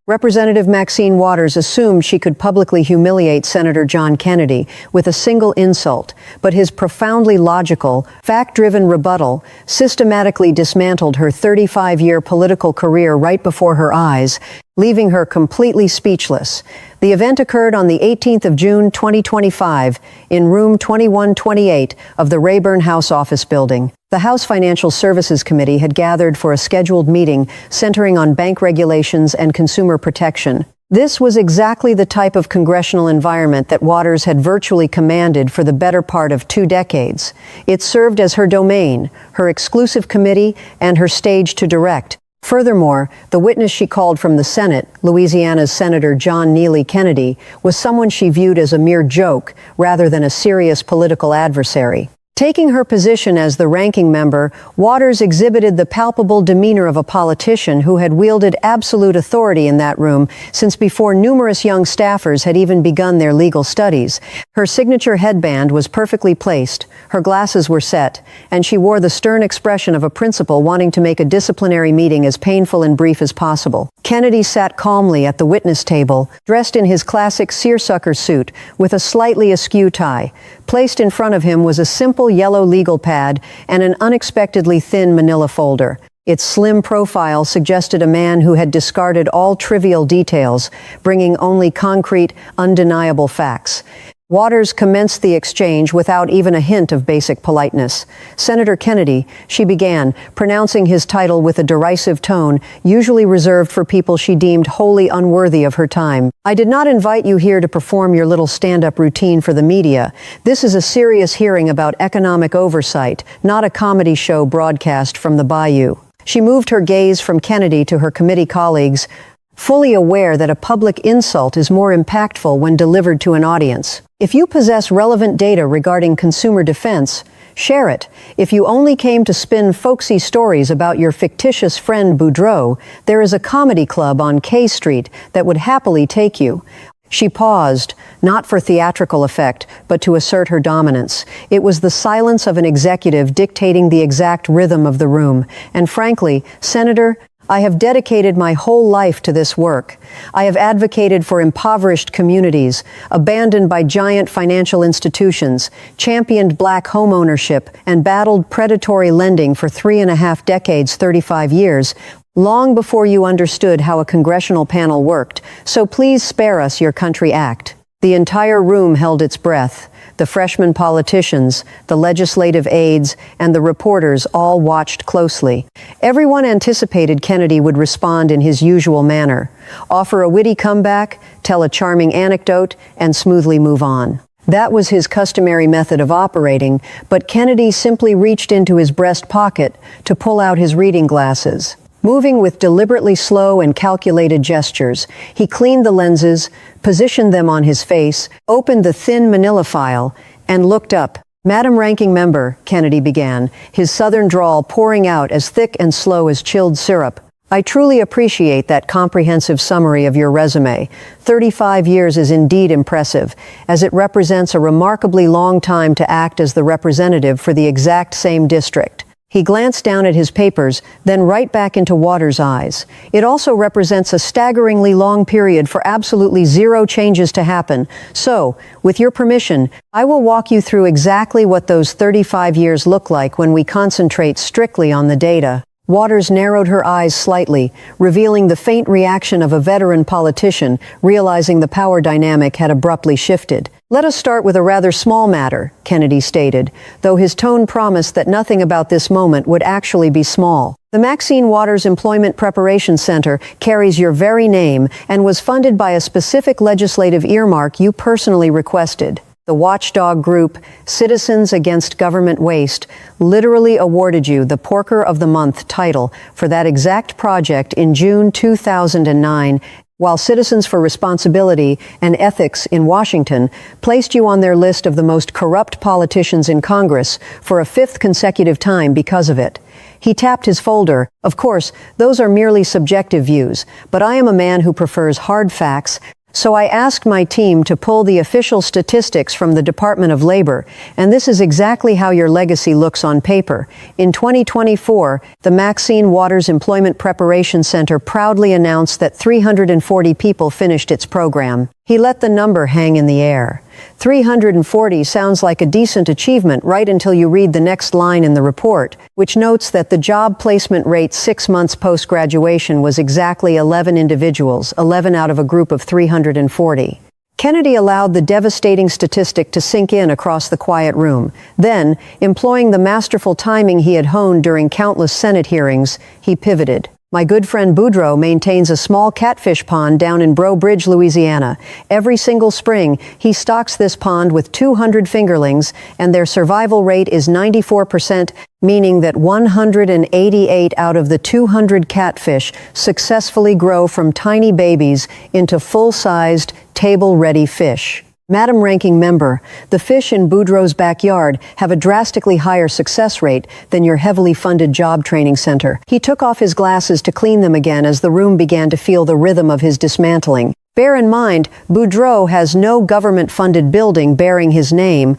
Representative Maxine Waters assumed she could publicly humiliate Senator John Kennedy with a single insult, but his profoundly logical, fact-driven rebuttal systematically dismantled her 35-year political career right before her eyes, leaving her completely speechless. The event occurred on the 18th of June 2025 in room 2128 of the Rayburn House Office Building. The House Financial Services Committee had gathered for a scheduled meeting centering on bank regulations and consumer protection. This was exactly the type of congressional environment that Waters had virtually commanded for the better part of 2 decades. It served as her domain, her exclusive committee, and her stage to direct. Furthermore, the witness she called from the Senate, Louisiana's Senator John Neely Kennedy, was someone she viewed as a mere joke rather than a serious political adversary. Taking her position as the ranking member, Waters exhibited the palpable demeanor of a politician who had wielded absolute authority in that room since before numerous young staffers had even begun their legal studies. Her signature headband was perfectly placed, her glasses were set, and she wore the stern expression of a principal wanting to make a disciplinary meeting as painful and brief as possible. Kennedy sat calmly at the witness table, dressed in his classic seersucker suit with a slightly askew tie. Placed in front of him was a simple yellow legal pad and an unexpectedly thin manila folder. Its slim profile suggested a man who had discarded all trivial details, bringing only concrete, undeniable facts. Waters commenced the exchange without even a hint of basic politeness. "Senator Kennedy," she began, pronouncing his title with a derisive tone usually reserved for people she deemed wholly unworthy of her time. "I did not invite you here to perform your little stand-up routine for the media. This is a serious hearing about economic oversight, not a comedy show broadcast from the bayou." She moved her gaze from Kennedy to her committee colleagues, fully aware that a public insult is more impactful when delivered to an audience. If you possess relevant data regarding consumer defense, share it. If you only came to spin folksy stories about your fictitious friend Boudreaux, there is a comedy club on K Street that would happily take you. She paused, not for theatrical effect, but to assert her dominance. It was the silence of an executive dictating the exact rhythm of the room. And frankly, Senator, I have dedicated my whole life to this work. I have advocated for impoverished communities, abandoned by giant financial institutions, championed black homeownership, and battled predatory lending for 3.5 decades, 35 years, long before you understood how a congressional panel worked. So please spare us your country act. The entire room held its breath. The freshman politicians, the legislative aides, and the reporters all watched closely. Everyone anticipated Kennedy would respond in his usual manner, offer a witty comeback, tell a charming anecdote, and smoothly move on. That was his customary method of operating, but Kennedy simply reached into his breast pocket to pull out his reading glasses. Moving with deliberately slow and calculated gestures, he cleaned the lenses, positioned them on his face, opened the thin manila file, and looked up. "Madam Ranking Member," Kennedy began, his southern drawl pouring out as thick and slow as chilled syrup. "I truly appreciate that comprehensive summary of your resume. 35 years is indeed impressive, as it represents a remarkably long time to act as the representative for the exact same district." He glanced down at his papers, then right back into Waters' eyes. "It also represents a staggeringly long period for absolutely zero changes to happen. So, with your permission, I will walk you through exactly what those 35 years look like when we concentrate strictly on the data." Waters narrowed her eyes slightly, revealing the faint reaction of a veteran politician, realizing the power dynamic had abruptly shifted. "Let us start with a rather small matter," Kennedy stated, though his tone promised that nothing about this moment would actually be small. "The Maxine Waters Employment Preparation Center carries your very name and was funded by a specific legislative earmark you personally requested. The watchdog group, Citizens Against Government Waste, literally awarded you the Porker of the Month title for that exact project in June 2009, while Citizens for Responsibility and Ethics in Washington placed you on their list of the most corrupt politicians in Congress for a 5th consecutive time because of it." He tapped his folder. "Of course, those are merely subjective views, but I am a man who prefers hard facts, So I asked my team to pull the official statistics from the Department of Labor, and this is exactly how your legacy looks on paper. In 2024, the Maxine Waters Employment Preparation Center proudly announced that 340 people finished its program. He let the number hang in the air. 340 sounds like a decent achievement right until you read the next line in the report, which notes that the job placement rate 6 months post-graduation was exactly 11 individuals, 11 out of a group of 340. Kennedy allowed the devastating statistic to sink in across the quiet room. Then, employing the masterful timing he had honed during countless Senate hearings, he pivoted. My good friend Boudreaux maintains a small catfish pond down in Breaux Bridge, Louisiana. Every single spring, he stocks this pond with 200 fingerlings, and their survival rate is 94%, meaning that 188 out of the 200 catfish successfully grow from tiny babies into full-sized, table-ready fish. Madam Ranking Member, the fish in Boudreaux's backyard have a drastically higher success rate than your heavily funded job training center. He took off his glasses to clean them again as the room began to feel the rhythm of his dismantling. Bear in mind, Boudreaux has no government-funded building bearing his name,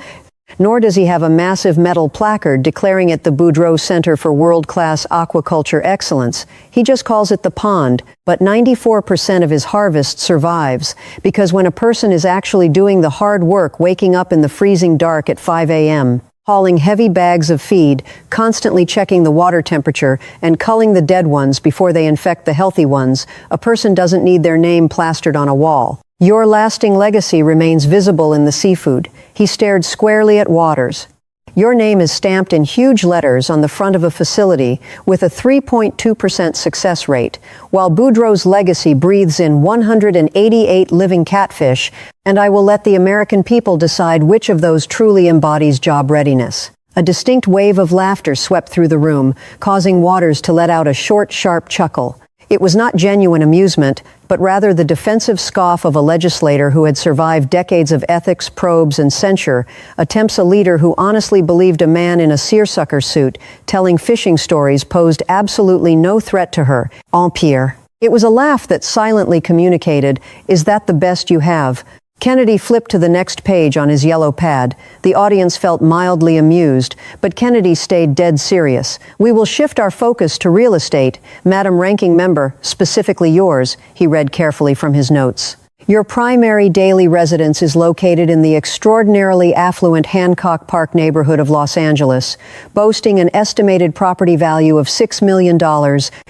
nor does he have a massive metal placard declaring it the Boudreaux Center for World-Class Aquaculture Excellence. He just calls it the pond, but 94% of his harvest survives, because when a person is actually doing the hard work waking up in the freezing dark at 5 a.m., hauling heavy bags of feed, constantly checking the water temperature, and culling the dead ones before they infect the healthy ones, a person doesn't need their name plastered on a wall. Your lasting legacy remains visible in the seafood. He stared squarely at Waters. Your name is stamped in huge letters on the front of a facility with a 3.2% success rate, while Boudreaux's legacy breathes in 188 living catfish, and I will let the American people decide which of those truly embodies job readiness. A distinct wave of laughter swept through the room, causing Waters to let out a short, sharp chuckle. It was not genuine amusement, but rather the defensive scoff of a legislator who had survived decades of ethics, probes, and censure, attempts a leader who honestly believed a man in a seersucker suit telling fishing stories posed absolutely no threat to her. En pire. It was a laugh that silently communicated, "Is that the best you have?" Kennedy flipped to the next page on his yellow pad. The audience felt mildly amused, but Kennedy stayed dead serious. "We will shift our focus to real estate. Madam Ranking Member, specifically yours," he read carefully from his notes. "Your primary daily residence is located in the extraordinarily affluent Hancock Park neighborhood of Los Angeles, boasting an estimated property value of $6 million,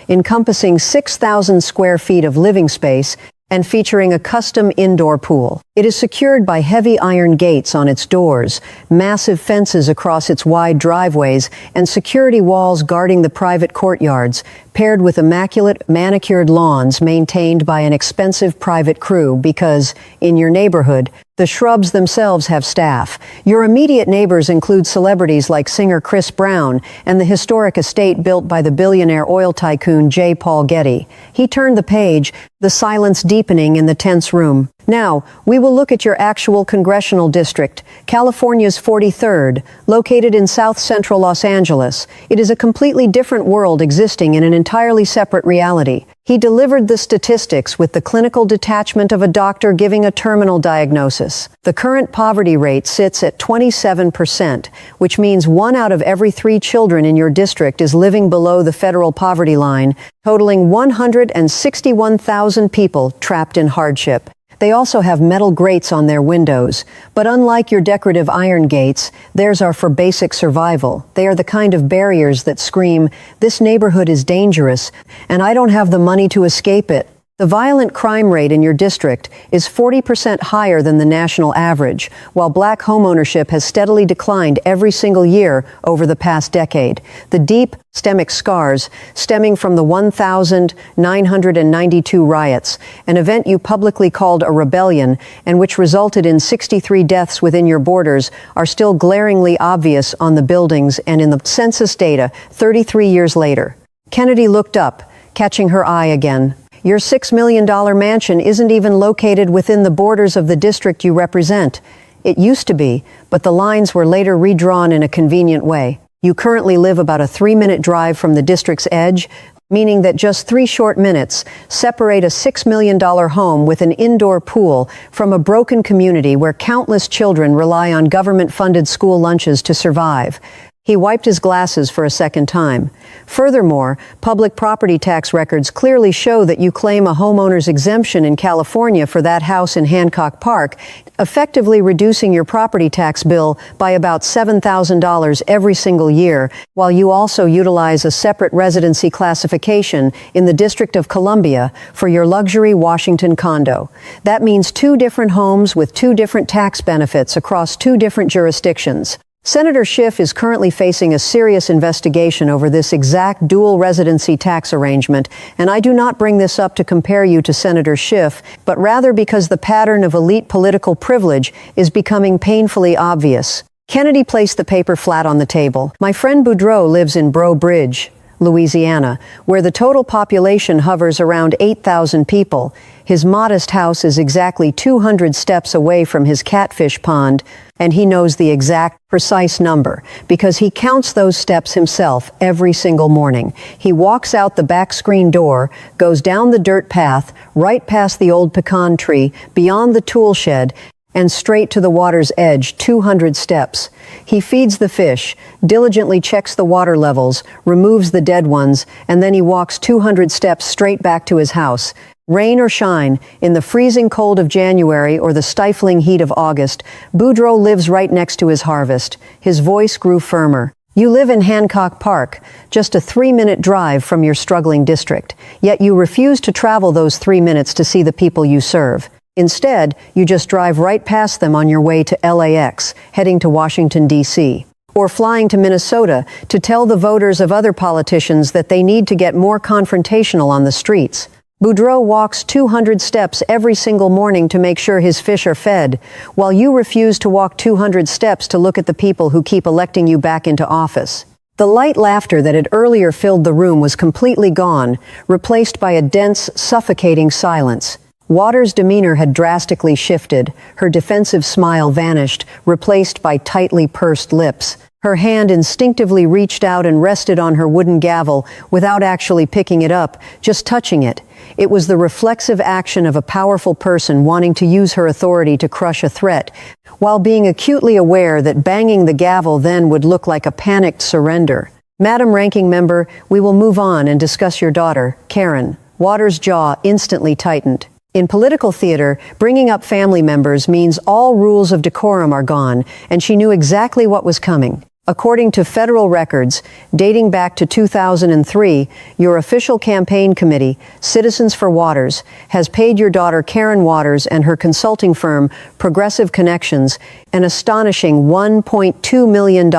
encompassing 6,000 square feet of living space, and featuring a custom indoor pool. It is secured by heavy iron gates on its doors, massive fences across its wide driveways, and security walls guarding the private courtyards, paired with immaculate manicured lawns maintained by an expensive private crew because, in your neighborhood, the shrubs themselves have staff. Your immediate neighbors include celebrities like singer Chris Brown and the historic estate built by the billionaire oil tycoon J. Paul Getty. He turned the page, the silence deepening in the tense room. Now, we will look at your actual congressional district, California's 43rd, located in south-central Los Angeles. It is a completely different world existing in an entirely separate reality. He delivered the statistics with the clinical detachment of a doctor giving a terminal diagnosis. The current poverty rate sits at 27%, which means 1 out of every 3 children in your district is living below the federal poverty line, totaling 161,000 people trapped in hardship. They also have metal grates on their windows, but unlike your decorative iron gates, theirs are for basic survival. They are the kind of barriers that scream, "This neighborhood is dangerous, and I don't have the money to escape it." The violent crime rate in your district is 40% higher than the national average, while black homeownership has steadily declined every single year over the past decade. The deep systemic scars stemming from the 1,992 riots, an event you publicly called a rebellion and which resulted in 63 deaths within your borders, are still glaringly obvious on the buildings and in the census data 33 years later. Kennedy looked up, catching her eye again. Your $6 million mansion isn't even located within the borders of the district you represent. It used to be, but the lines were later redrawn in a convenient way. You currently live about a 3-minute drive from the district's edge, meaning that just 3 short minutes separate a $6 million home with an indoor pool from a broken community where countless children rely on government-funded school lunches to survive. He wiped his glasses for a second time. Furthermore, public property tax records clearly show that you claim a homeowner's exemption in California for that house in Hancock Park, effectively reducing your property tax bill by about $7,000 every single year, while you also utilize a separate residency classification in the District of Columbia for your luxury Washington condo. That means 2 different homes with 2 different tax benefits across 2 different jurisdictions. Senator Schiff is currently facing a serious investigation over this exact dual residency tax arrangement, and I do not bring this up to compare you to Senator Schiff, but rather because the pattern of elite political privilege is becoming painfully obvious. Kennedy placed the paper flat on the table. My friend Boudreaux lives in Breaux Bridge, Louisiana, where the total population hovers around 8,000 people. His modest house is exactly 200 steps away from his catfish pond, and he knows the exact, precise number because he counts those steps himself every single morning. He walks out the back screen door, goes down the dirt path, right past the old pecan tree, beyond the tool shed, and straight to the water's edge, 200 steps. He feeds the fish, diligently checks the water levels, removes the dead ones, and then he walks 200 steps straight back to his house. Rain or shine, in the freezing cold of January or the stifling heat of August, Boudreaux lives right next to his harvest. His voice grew firmer. You live in Hancock Park, just a 3-minute drive from your struggling district, yet you refuse to travel those 3 minutes to see the people you serve. Instead, you just drive right past them on your way to LAX, heading to Washington, D.C., or flying to Minnesota to tell the voters of other politicians that they need to get more confrontational on the streets. Boudreaux walks 200 steps every single morning to make sure his fish are fed, while you refuse to walk 200 steps to look at the people who keep electing you back into office. The light laughter that had earlier filled the room was completely gone, replaced by a dense, suffocating silence. Waters' demeanor had drastically shifted. Her defensive smile vanished, replaced by tightly pursed lips. Her hand instinctively reached out and rested on her wooden gavel without actually picking it up, just touching it. It was the reflexive action of a powerful person wanting to use her authority to crush a threat, while being acutely aware that banging the gavel then would look like a panicked surrender. Madam Ranking Member, we will move on and discuss your daughter, Karen. Waters' jaw instantly tightened. In political theater, bringing up family members means all rules of decorum are gone, and she knew exactly what was coming. According to federal records, dating back to 2003, your official campaign committee, Citizens for Waters, has paid your daughter Karen Waters and her consulting firm, Progressive Connections, an astonishing $1.2 million,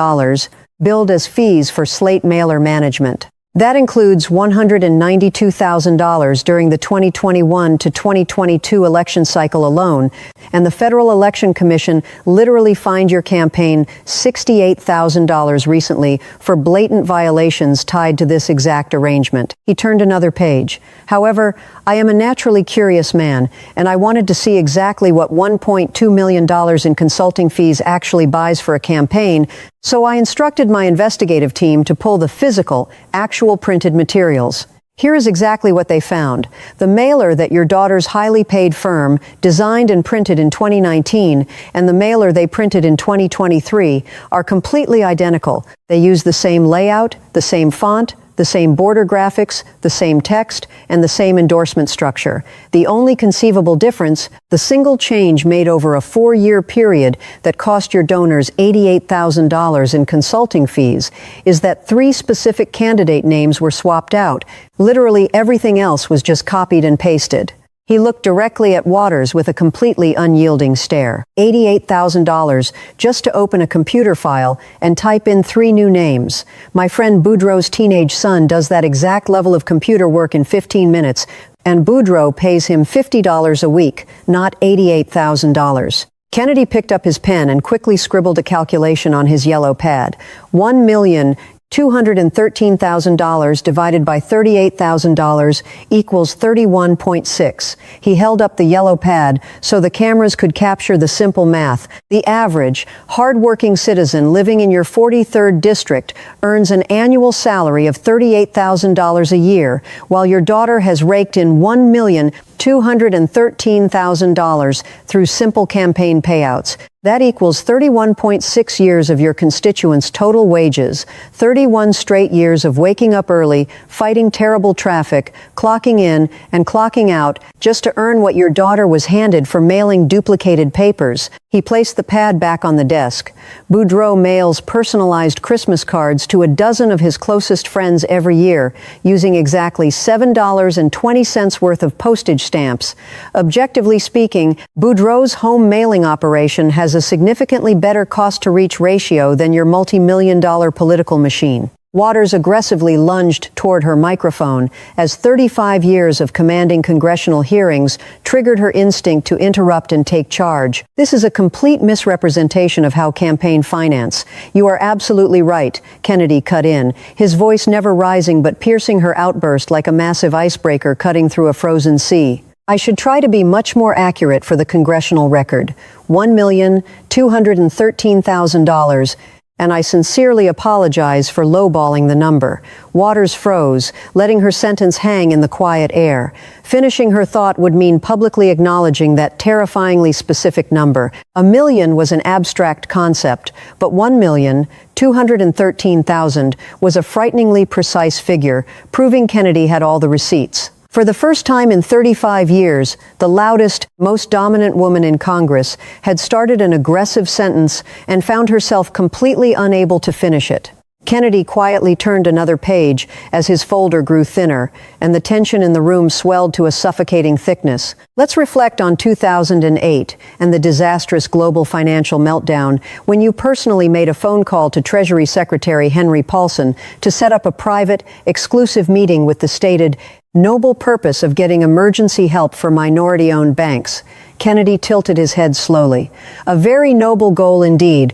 billed as fees for slate mailer management. That includes $192,000 during the 2021 to 2022 election cycle alone, and the Federal Election Commission literally fined your campaign $68,000 recently for blatant violations tied to this exact arrangement. He turned another page. However, I am a naturally curious man, and I wanted to see exactly what $1.2 million in consulting fees actually buys for a campaign, so I instructed my investigative team to pull the physical, actual printed materials. Here is exactly what they found. The mailer that your daughter's highly paid firm designed and printed in 2019 and the mailer they printed in 2023 are completely identical. They use the same layout, the same font, the same border graphics, the same text, and the same endorsement structure. The only conceivable difference, the single change made over a 4-year period that cost your donors $88,000 in consulting fees, is that 3 specific candidate names were swapped out. Literally everything else was just copied and pasted. He looked directly at Waters with a completely unyielding stare. $88,000 just to open a computer file and type in 3 new names. My friend Boudreaux's teenage son does that exact level of computer work in 15 minutes, and Boudreaux pays him $50 a week, not $88,000. Kennedy picked up his pen and quickly scribbled a calculation on his yellow pad. $1 million $213,000 divided by $38,000 equals 31.6. He held up the yellow pad so the cameras could capture the simple math. The average, hard-working citizen living in your 43rd district earns an annual salary of $38,000 a year, while your daughter has raked in $1,213,000 through simple campaign payouts. That equals 31.6 years of your constituents' total wages, 31 straight years of waking up early, fighting terrible traffic, clocking in and clocking out just to earn what your daughter was handed for mailing duplicated papers. He placed the pad back on the desk. Boudreaux mails personalized Christmas cards to a dozen of his closest friends every year, using exactly $7.20 worth of postage stamps. Objectively speaking, Boudreaux's home mailing operation has a significantly better cost-to-reach ratio than your multi-million-dollar political machine. Waters aggressively lunged toward her microphone as 35 years of commanding congressional hearings triggered her instinct to interrupt and take charge. This is a complete misrepresentation of how campaign finance. You are absolutely right, Kennedy cut in, his voice never rising but piercing her outburst like a massive icebreaker cutting through a frozen sea. I should try to be much more accurate for the congressional record. $1,213,000. And I sincerely apologize for lowballing the number. Waters froze, letting her sentence hang in the quiet air. Finishing her thought would mean publicly acknowledging that terrifyingly specific number. A million was an abstract concept, but 1,213,000 was a frighteningly precise figure, proving Kennedy had all the receipts. For the first time in 35 years, the loudest, most dominant woman in Congress had started an aggressive sentence and found herself completely unable to finish it. Kennedy quietly turned another page as his folder grew thinner, and the tension in the room swelled to a suffocating thickness. Let's reflect on 2008 and the disastrous global financial meltdown when you personally made a phone call to Treasury Secretary Henry Paulson to set up a private, exclusive meeting with the stated noble purpose of getting emergency help for minority-owned banks. Kennedy tilted his head slowly. A very noble goal indeed,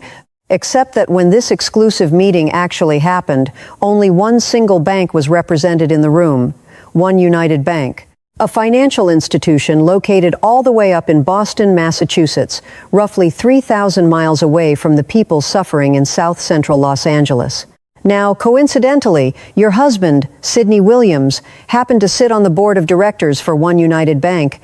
except that when this exclusive meeting actually happened, only one single bank was represented in the room, One United Bank, a financial institution located all the way up in Boston, Massachusetts, roughly 3,000 miles away from the people suffering in south-central Los Angeles. Now, coincidentally, your husband, Sidney Williams, happened to sit on the board of directors for One United Bank,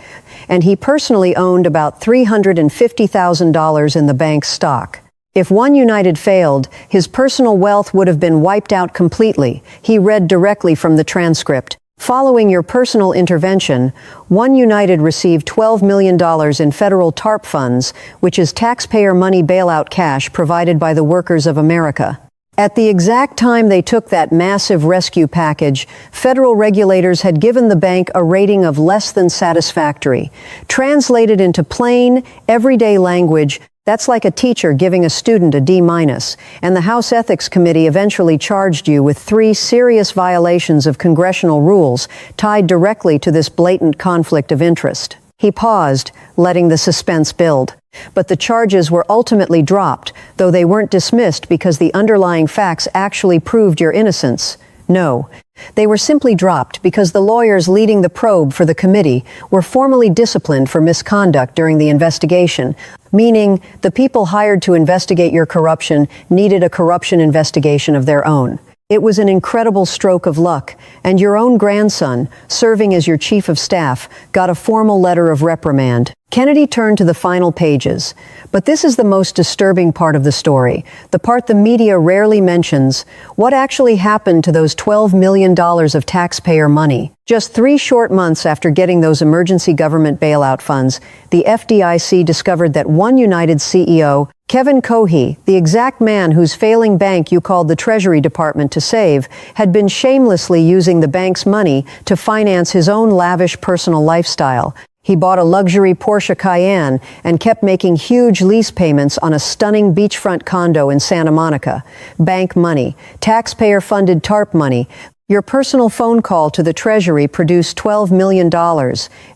and he personally owned about $350,000 in the bank's stock. If One United failed, his personal wealth would have been wiped out completely. He read directly from the transcript. Following your personal intervention, One United received $12 million in federal TARP funds, which is taxpayer money bailout cash provided by the workers of America. At the exact time they took that massive rescue package, federal regulators had given the bank a rating of less than satisfactory. Translated into plain, everyday language, that's like a teacher giving a student a D-, and the House Ethics Committee eventually charged you with 3 serious violations of congressional rules tied directly to this blatant conflict of interest. He paused, letting the suspense build. But the charges were ultimately dropped, though they weren't dismissed because the underlying facts actually proved your innocence. No, they were simply dropped because the lawyers leading the probe for the committee were formally disciplined for misconduct during the investigation, meaning the people hired to investigate your corruption needed a corruption investigation of their own. It was an incredible stroke of luck, and your own grandson, serving as your chief of staff, got a formal letter of reprimand. Kennedy turned to the final pages. But this is the most disturbing part of the story, the part the media rarely mentions. What actually happened to those $12 million of taxpayer money? Just 3 short months after getting those emergency government bailout funds, the FDIC discovered that One United CEO, Kevin Cohey, the exact man whose failing bank you called the Treasury Department to save, had been shamelessly using the bank's money to finance his own lavish personal lifestyle. He bought a luxury Porsche Cayenne and kept making huge lease payments on a stunning beachfront condo in Santa Monica. Bank money, taxpayer-funded TARP money. Your personal phone call to the Treasury produced $12 million,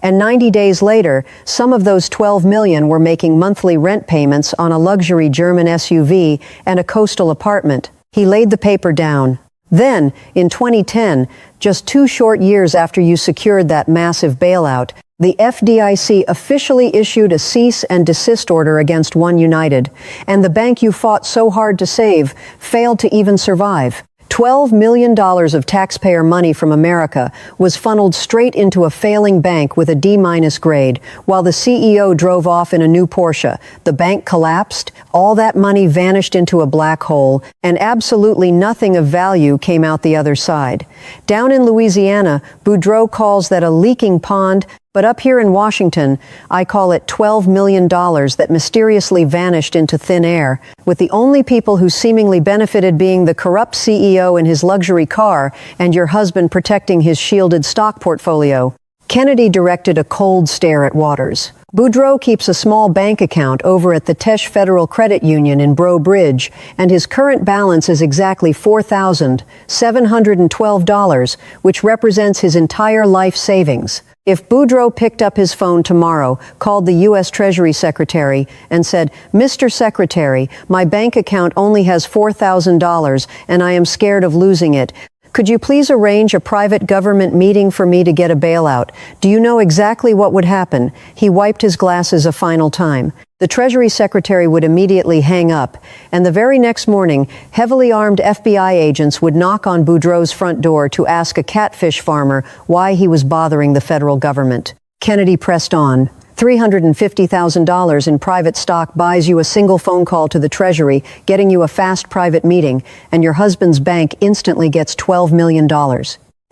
and 90 days later, some of those $12 million were making monthly rent payments on a luxury German SUV and a coastal apartment. He laid the paper down. Then, in 2010, just 2 short years after you secured that massive bailout, the FDIC officially issued a cease and desist order against One United, and the bank you fought so hard to save failed to even survive. $12 million of taxpayer money from America was funneled straight into a failing bank with a D- grade, while the CEO drove off in a new Porsche. The bank collapsed, all that money vanished into a black hole, and absolutely nothing of value came out the other side. Down in Louisiana, Boudreaux calls that a leaking pond, but up here in Washington, I call it $12 million that mysteriously vanished into thin air, with the only people who seemingly benefited being the corrupt CEO in his luxury car and your husband protecting his shielded stock portfolio. Kennedy directed a cold stare at Waters. Boudreaux keeps a small bank account over at the Tesh Federal Credit Union in Breaux Bridge, and his current balance is exactly $4,712, which represents his entire life savings. If Boudreaux picked up his phone tomorrow, called the U.S. Treasury Secretary, and said, "Mr. Secretary, my bank account only has $4,000 and I am scared of losing it. Could you please arrange a private government meeting for me to get a bailout?" Do you know exactly what would happen? He wiped his glasses a final time. The Treasury Secretary would immediately hang up, and the very next morning, heavily armed FBI agents would knock on Boudreaux's front door to ask a catfish farmer why he was bothering the federal government. Kennedy pressed on. $350,000 in private stock buys you a single phone call to the Treasury, getting you a fast private meeting, and your husband's bank instantly gets $12 million.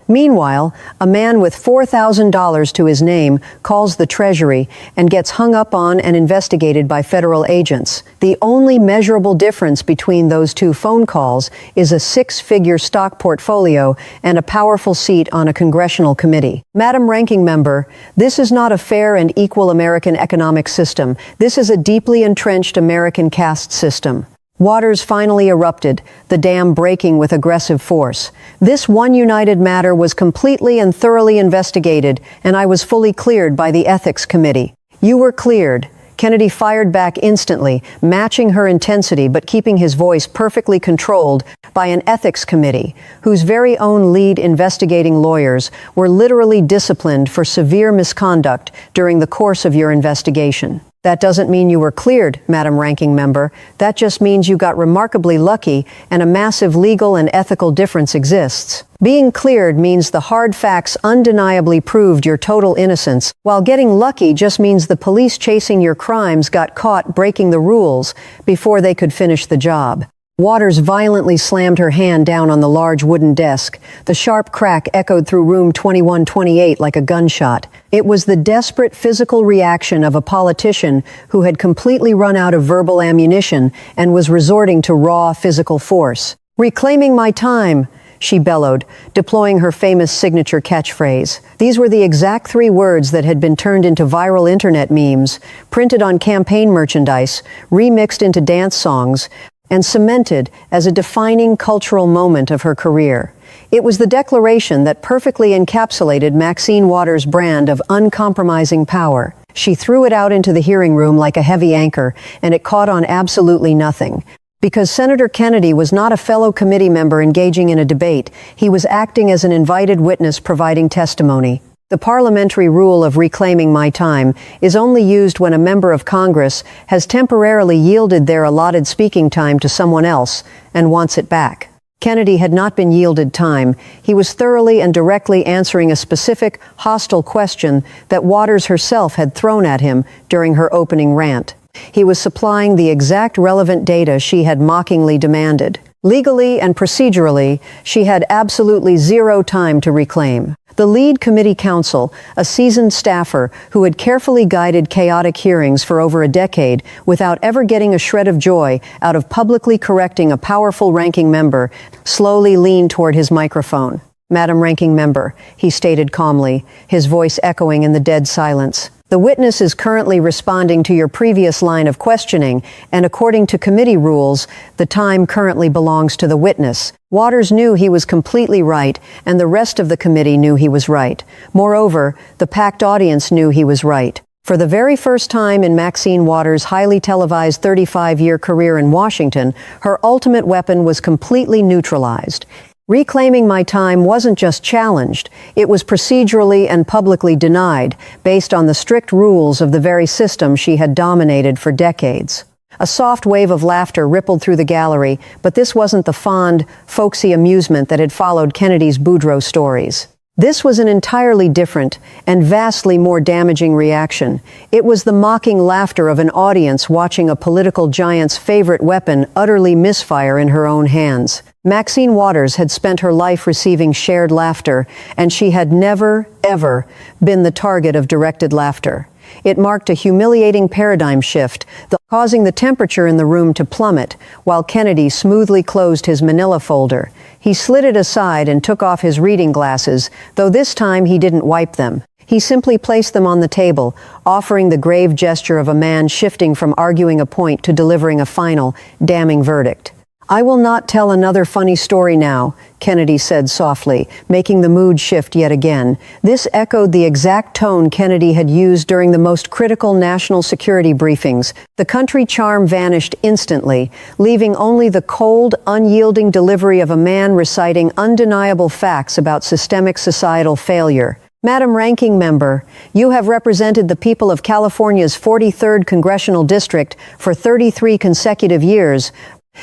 Meanwhile, a man with $4,000 to his name calls the Treasury and gets hung up on and investigated by federal agents. The only measurable difference between those two phone calls is a 6-figure stock portfolio and a powerful seat on a congressional committee. Madam Ranking Member, this is not a fair and equal American economic system. This is a deeply entrenched American caste system. Waters finally erupted, the dam breaking with aggressive force. This One United matter was completely and thoroughly investigated, and I was fully cleared by the Ethics Committee. You were cleared. Kennedy fired back instantly, matching her intensity but keeping his voice perfectly controlled by an ethics committee, whose very own lead investigating lawyers were literally disciplined for severe misconduct during the course of your investigation. That doesn't mean you were cleared, Madam Ranking Member. That just means you got remarkably lucky and a massive legal and ethical difference exists. Being cleared means the hard facts undeniably proved your total innocence, while getting lucky just means the police chasing your crimes got caught breaking the rules before they could finish the job. Waters violently slammed her hand down on the large wooden desk. The sharp crack echoed through room 2128 like a gunshot. It was the desperate physical reaction of a politician who had completely run out of verbal ammunition and was resorting to raw physical force. "Reclaiming my time," she bellowed, deploying her famous signature catchphrase. These were the exact 3 words that had been turned into viral internet memes, printed on campaign merchandise, remixed into dance songs, and cemented as a defining cultural moment of her career. It was the declaration that perfectly encapsulated Maxine Waters' brand of uncompromising power. She threw it out into the hearing room like a heavy anchor, and it caught on absolutely nothing. Because Senator Kennedy was not a fellow committee member engaging in a debate, he was acting as an invited witness providing testimony. The parliamentary rule of reclaiming my time is only used when a member of Congress has temporarily yielded their allotted speaking time to someone else and wants it back. Kennedy had not been yielded time. He was thoroughly and directly answering a specific, hostile question that Waters herself had thrown at him during her opening rant. He was supplying the exact relevant data she had mockingly demanded. Legally and procedurally, she had absolutely zero time to reclaim. The lead committee counsel, a seasoned staffer who had carefully guided chaotic hearings for over a decade without ever getting a shred of joy out of publicly correcting a powerful ranking member, slowly leaned toward his microphone. "Madam Ranking Member," he stated calmly, his voice echoing in the dead silence. "The witness is currently responding to your previous line of questioning, and according to committee rules, the time currently belongs to the witness." Waters knew he was completely right, and the rest of the committee knew he was right. Moreover, the packed audience knew he was right. For the very first time in Maxine Waters' highly televised 35-year career in Washington, her ultimate weapon was completely neutralized. Reclaiming my time wasn't just challenged, it was procedurally and publicly denied, based on the strict rules of the very system she had dominated for decades. A soft wave of laughter rippled through the gallery, but this wasn't the fond, folksy amusement that had followed Kennedy's Boudreaux stories. This was an entirely different and vastly more damaging reaction. It was the mocking laughter of an audience watching a political giant's favorite weapon utterly misfire in her own hands. Maxine Waters had spent her life receiving shared laughter, and she had never, ever been the target of directed laughter. It marked a humiliating paradigm shift, causing the temperature in the room to plummet, while Kennedy smoothly closed his manila folder. He slid it aside and took off his reading glasses, though this time he didn't wipe them. He simply placed them on the table, offering the grave gesture of a man shifting from arguing a point to delivering a final, damning verdict. "I will not tell another funny story now," Kennedy said softly, making the mood shift yet again. This echoed the exact tone Kennedy had used during the most critical national security briefings. The country charm vanished instantly, leaving only the cold, unyielding delivery of a man reciting undeniable facts about systemic societal failure. "Madam Ranking Member, you have represented the people of California's 43rd Congressional District for 33 consecutive years,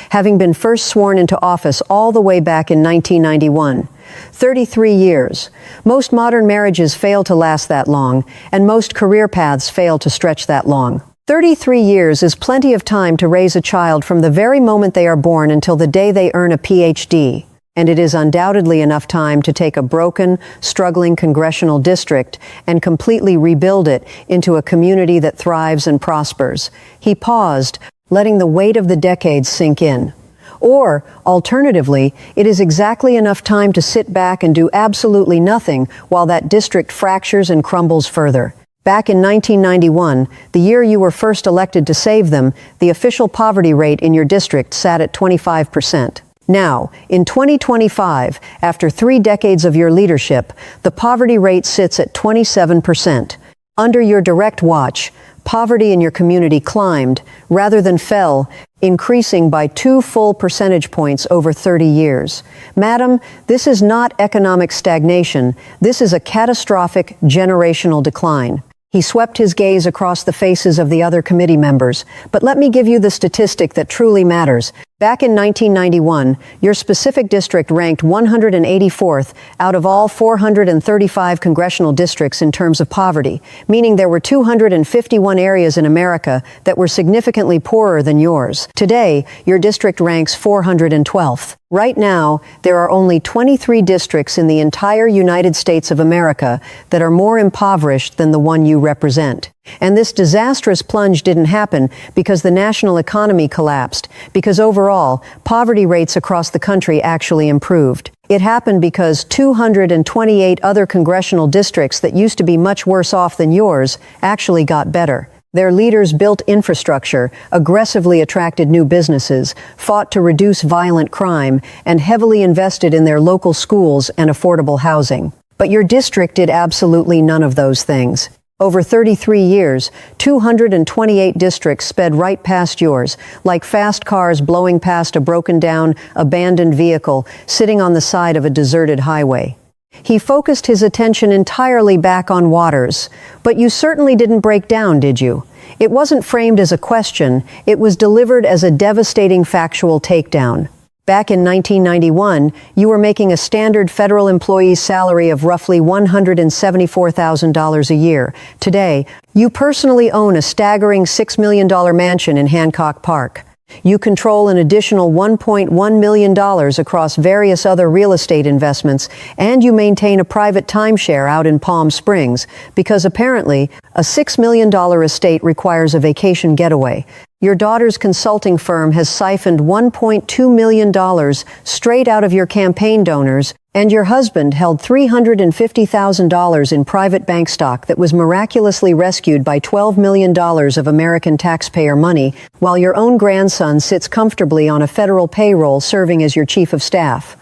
having been first sworn into office all the way back in 1991. 33 years. Most modern marriages fail to last that long, and most career paths fail to stretch that long. 33 years is plenty of time to raise a child from the very moment they are born until the day they earn a PhD. And it is undoubtedly enough time to take a broken, struggling congressional district and completely rebuild it into a community that thrives and prospers." He paused, letting the weight of the decades sink in. Or, alternatively, it is exactly enough time to sit back and do absolutely nothing while that district fractures and crumbles further. Back in 1991, the year you were first elected to save them, the official poverty rate in your district sat at 25%. Now, in 2025, after 3 decades of your leadership, the poverty rate sits at 27%. Under your direct watch, poverty in your community climbed, rather than fell, increasing by 2 full percentage points over 30 years. Madam, this is not economic stagnation. This is a catastrophic generational decline. He swept his gaze across the faces of the other committee members. But let me give you the statistic that truly matters. Back in 1991, your specific district ranked 184th out of all 435 congressional districts in terms of poverty, meaning there were 251 areas in America that were significantly poorer than yours. Today, your district ranks 412th. Right now, there are only 23 districts in the entire United States of America that are more impoverished than the one you represent. And this disastrous plunge didn't happen because the national economy collapsed, because overall, poverty rates across the country actually improved. It happened because 228 other congressional districts that used to be much worse off than yours actually got better. Their leaders built infrastructure, aggressively attracted new businesses, fought to reduce violent crime, and heavily invested in their local schools and affordable housing. But your district did absolutely none of those things. Over 33 years, 228 districts sped right past yours, like fast cars blowing past a broken-down, abandoned vehicle sitting on the side of a deserted highway. He focused his attention entirely back on Waters. "But you certainly didn't break down, did you?" It wasn't framed as a question, it was delivered as a devastating factual takedown. Back in 1991, you were making a standard federal employee's salary of roughly $174,000 a year. Today, you personally own a staggering $6 million mansion in Hancock Park. You control an additional $1.1 million across various other real estate investments, and you maintain a private timeshare out in Palm Springs, because apparently a $6 million estate requires a vacation getaway. Your daughter's consulting firm has siphoned $1.2 million straight out of your campaign donors, and your husband held $350,000 in private bank stock that was miraculously rescued by $12 million of American taxpayer money, while your own grandson sits comfortably on a federal payroll serving as your chief of staff.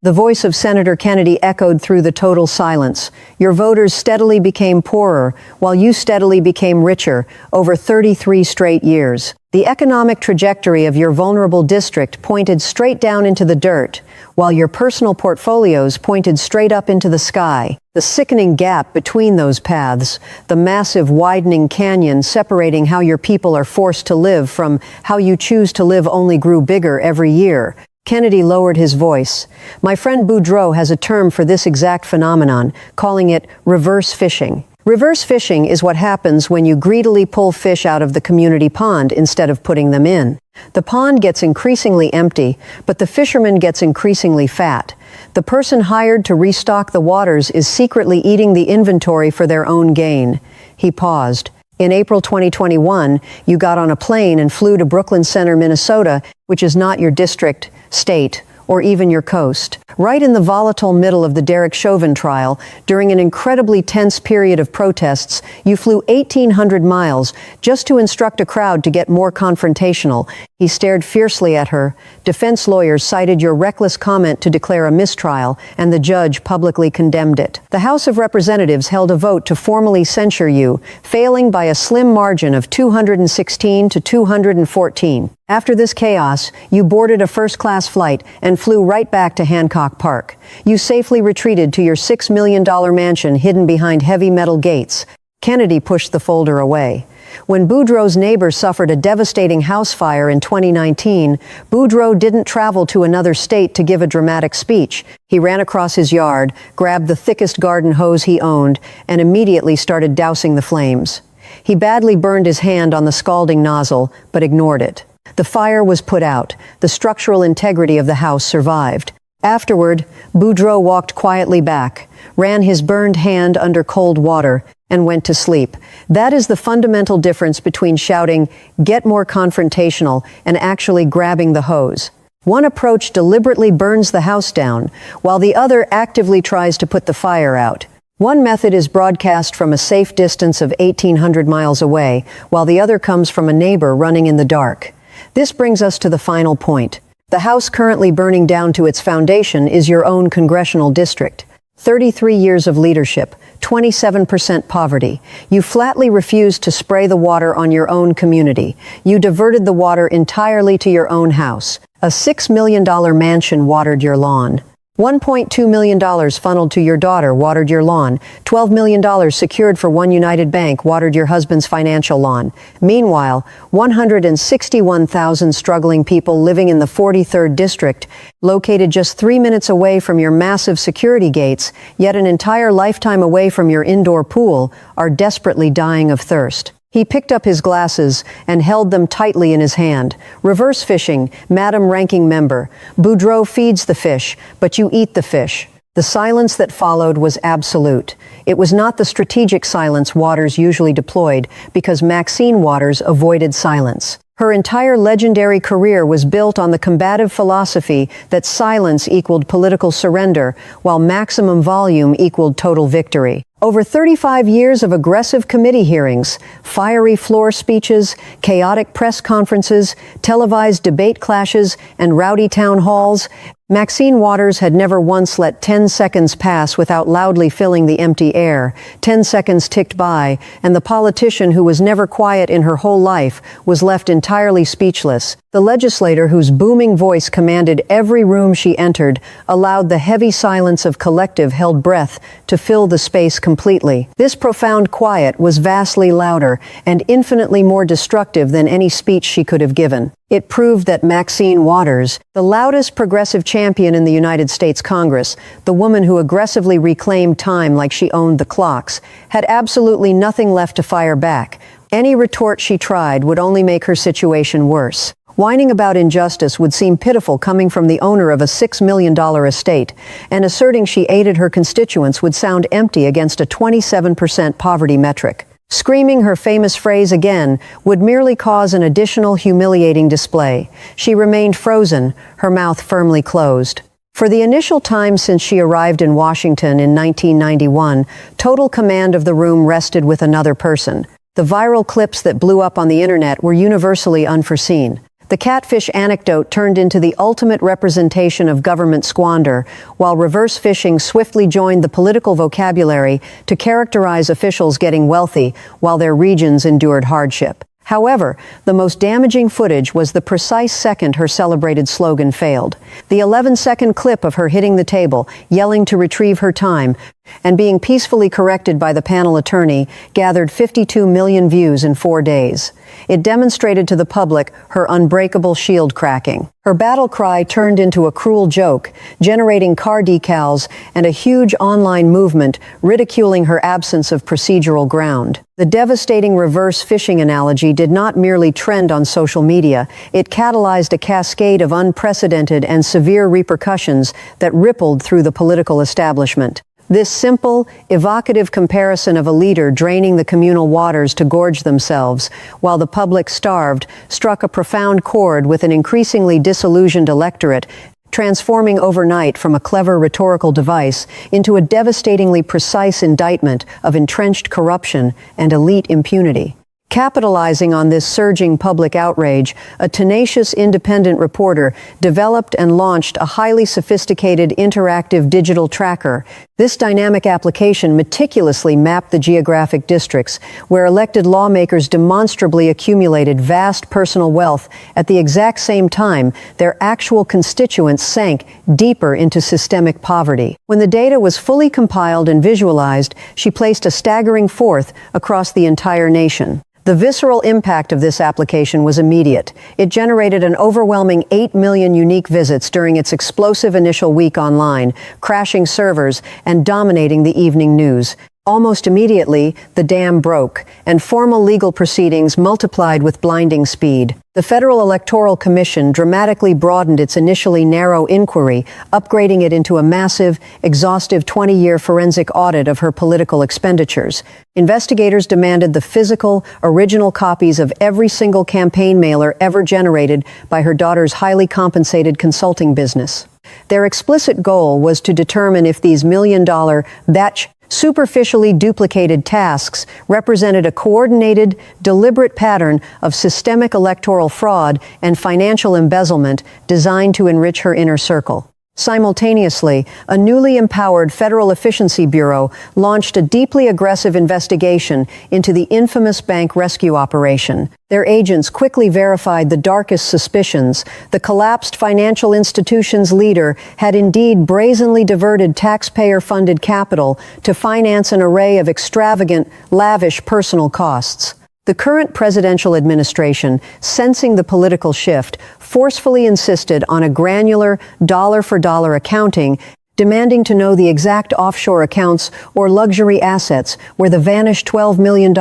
The voice of Senator Kennedy echoed through the total silence. Your voters steadily became poorer, while you steadily became richer, over 33 straight years. The economic trajectory of your vulnerable district pointed straight down into the dirt, while your personal portfolios pointed straight up into the sky. The sickening gap between those paths, the massive widening canyon separating how your people are forced to live from how you choose to live, only grew bigger every year. Kennedy lowered his voice. My friend Boudreau has a term for this exact phenomenon, calling it reverse fishing. Reverse fishing is what happens when you greedily pull fish out of the community pond instead of putting them in. The pond gets increasingly empty, but the fisherman gets increasingly fat. The person hired to restock the waters is secretly eating the inventory for their own gain. He paused. In April 2021, you got on a plane and flew to Brooklyn Center, Minnesota, which is not your district, state, or even your coast. Right in the volatile middle of the Derek Chauvin trial, during an incredibly tense period of protests, you flew 1,800 miles just to instruct a crowd to get more confrontational. He stared fiercely at her. Defense lawyers cited your reckless comment to declare a mistrial, and the judge publicly condemned it. The House of Representatives held a vote to formally censure you, failing by a slim margin of 216 to 214. After this chaos, you boarded a first-class flight and flew right back to Hancock Park. You safely retreated to your $6 million mansion hidden behind heavy metal gates. Kennedy pushed the folder away. When Boudreau's neighbor suffered a devastating house fire in 2019, Boudreau didn't travel to another state to give a dramatic speech. He ran across his yard, grabbed the thickest garden hose he owned, and immediately started dousing the flames. He badly burned his hand on the scalding nozzle, but ignored it. The fire was put out. The structural integrity of the house survived. Afterward, Boudreau walked quietly back, ran his burned hand under cold water, and went to sleep. That is the fundamental difference between shouting, "Get more confrontational," and actually grabbing the hose. One approach deliberately burns the house down, while the other actively tries to put the fire out. One method is broadcast from a safe distance of 1,800 miles away, while the other comes from a neighbor running in the dark. This brings us to the final point. The house currently burning down to its foundation is your own congressional district. 33 years of leadership, 27% poverty. You flatly refused to spray the water on your own community. You diverted the water entirely to your own house. A $6 million mansion watered your lawn. $1.2 million funneled to your daughter watered your lawn. $12 million secured for One United Bank watered your husband's financial lawn. Meanwhile, 161,000 struggling people living in the 43rd District, located just 3 minutes away from your massive security gates, yet an entire lifetime away from your indoor pool, are desperately dying of thirst. He picked up his glasses and held them tightly in his hand. Reverse fishing, Madam Ranking Member. Boudreau feeds the fish, but you eat the fish. The silence that followed was absolute. It was not the strategic silence Waters usually deployed, because Maxine Waters avoided silence. Her entire legendary career was built on the combative philosophy that silence equaled political surrender, while maximum volume equaled total victory. Over 35 years of aggressive committee hearings, fiery floor speeches, chaotic press conferences, televised debate clashes, and rowdy town halls, Maxine Waters had never once let 10 seconds pass without loudly filling the empty air. 10 seconds ticked by, and the politician who was never quiet in her whole life was left entirely speechless. The legislator whose booming voice commanded every room she entered allowed the heavy silence of collective held breath to fill the space completely. This profound quiet was vastly louder and infinitely more destructive than any speech she could have given. It proved that Maxine Waters, the loudest progressive champion in the United States Congress, the woman who aggressively reclaimed time like she owned the clocks, had absolutely nothing left to fire back. Any retort she tried would only make her situation worse. Whining about injustice would seem pitiful coming from the owner of a $6 million estate, and asserting she aided her constituents would sound empty against a 27% poverty metric. Screaming her famous phrase again would merely cause an additional humiliating display. She remained frozen, her mouth firmly closed. For the initial time since she arrived in Washington in 1991, total command of the room rested with another person. The viral clips that blew up on the internet were universally unforeseen. The catfish anecdote turned into the ultimate representation of government squander, while reverse fishing swiftly joined the political vocabulary to characterize officials getting wealthy while their regions endured hardship. However, the most damaging footage was the precise second her celebrated slogan failed. The 11-second clip of her hitting the table, yelling to retrieve her time, and being peacefully corrected by the panel attorney gathered 52 million views in 4 days. It demonstrated to the public her unbreakable shield cracking. Her battle cry turned into a cruel joke, generating car decals and a huge online movement ridiculing her absence of procedural ground. The devastating reverse fishing analogy did not merely trend on social media, it catalyzed a cascade of unprecedented and severe repercussions that rippled through the political establishment. This simple, evocative comparison of a leader draining the communal waters to gorge themselves, while the public starved, struck a profound chord with an increasingly disillusioned electorate, transforming overnight from a clever rhetorical device into a devastatingly precise indictment of entrenched corruption and elite impunity. Capitalizing on this surging public outrage, a tenacious independent reporter developed and launched a highly sophisticated interactive digital tracker. This dynamic application meticulously mapped the geographic districts where elected lawmakers demonstrably accumulated vast personal wealth at the exact same time their actual constituents sank deeper into systemic poverty. When the data was fully compiled and visualized, she placed a staggering fourth across the entire nation. The visceral impact of this application was immediate. It generated an overwhelming 8 million unique visits during its explosive initial week online, crashing servers and dominating the evening news. Almost immediately, the dam broke, and formal legal proceedings multiplied with blinding speed. The Federal Electoral Commission dramatically broadened its initially narrow inquiry, upgrading it into a massive, exhaustive 20-year forensic audit of her political expenditures. Investigators demanded the physical, original copies of every single campaign mailer ever generated by her daughter's highly compensated consulting business. Their explicit goal was to determine if these million-dollar, batch superficially duplicated tasks represented a coordinated, deliberate pattern of systemic electoral fraud and financial embezzlement designed to enrich her inner circle. Simultaneously, a newly empowered Federal Efficiency Bureau launched a deeply aggressive investigation into the infamous bank rescue operation. Their agents quickly verified the darkest suspicions. The collapsed financial institution's leader had indeed brazenly diverted taxpayer-funded capital to finance an array of extravagant, lavish personal costs. The current presidential administration, sensing the political shift, forcefully insisted on a granular, dollar-for-dollar accounting, demanding to know the exact offshore accounts or luxury assets where the vanished $12 million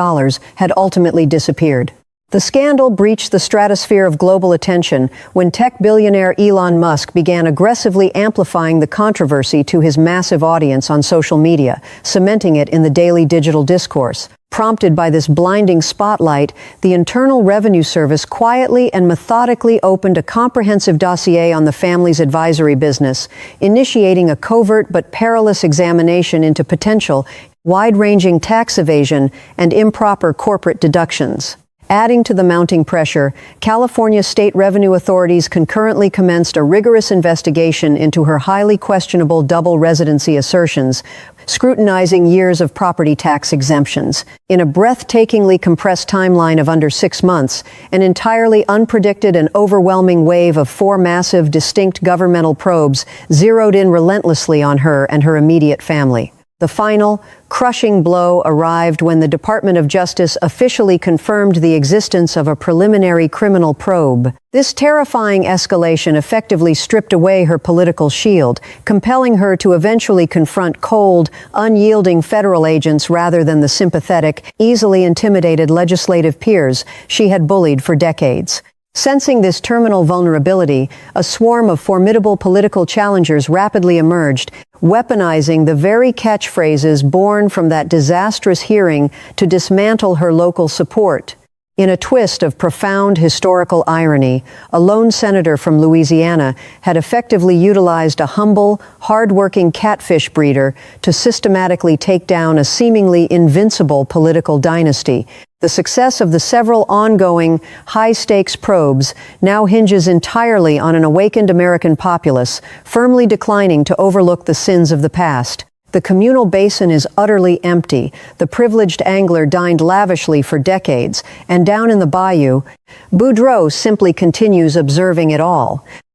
had ultimately disappeared. The scandal breached the stratosphere of global attention when tech billionaire Elon Musk began aggressively amplifying the controversy to his massive audience on social media, cementing it in the daily digital discourse. Prompted by this blinding spotlight, the Internal Revenue Service quietly and methodically opened a comprehensive dossier on the family's advisory business, initiating a covert but perilous examination into potential wide-ranging tax evasion and improper corporate deductions. Adding to the mounting pressure, California state revenue authorities concurrently commenced a rigorous investigation into her highly questionable double residency assertions, scrutinizing years of property tax exemptions. In a breathtakingly compressed timeline of under 6 months, an entirely unpredicted and overwhelming wave of 4 massive, distinct governmental probes zeroed in relentlessly on her and her immediate family. The final, crushing blow arrived when the Department of Justice officially confirmed the existence of a preliminary criminal probe. This terrifying escalation effectively stripped away her political shield, compelling her to eventually confront cold, unyielding federal agents rather than the sympathetic, easily intimidated legislative peers she had bullied for decades. Sensing this terminal vulnerability, a swarm of formidable political challengers rapidly emerged, weaponizing the very catchphrases born from that disastrous hearing to dismantle her local support. In a twist of profound historical irony, a lone senator from Louisiana had effectively utilized a humble, hard-working catfish breeder to systematically take down a seemingly invincible political dynasty. The success of the several ongoing, high-stakes probes now hinges entirely on an awakened American populace, firmly declining to overlook the sins of the past. The communal basin is utterly empty. The privileged angler dined lavishly for decades, and down in the bayou, Boudreaux simply continues observing it all.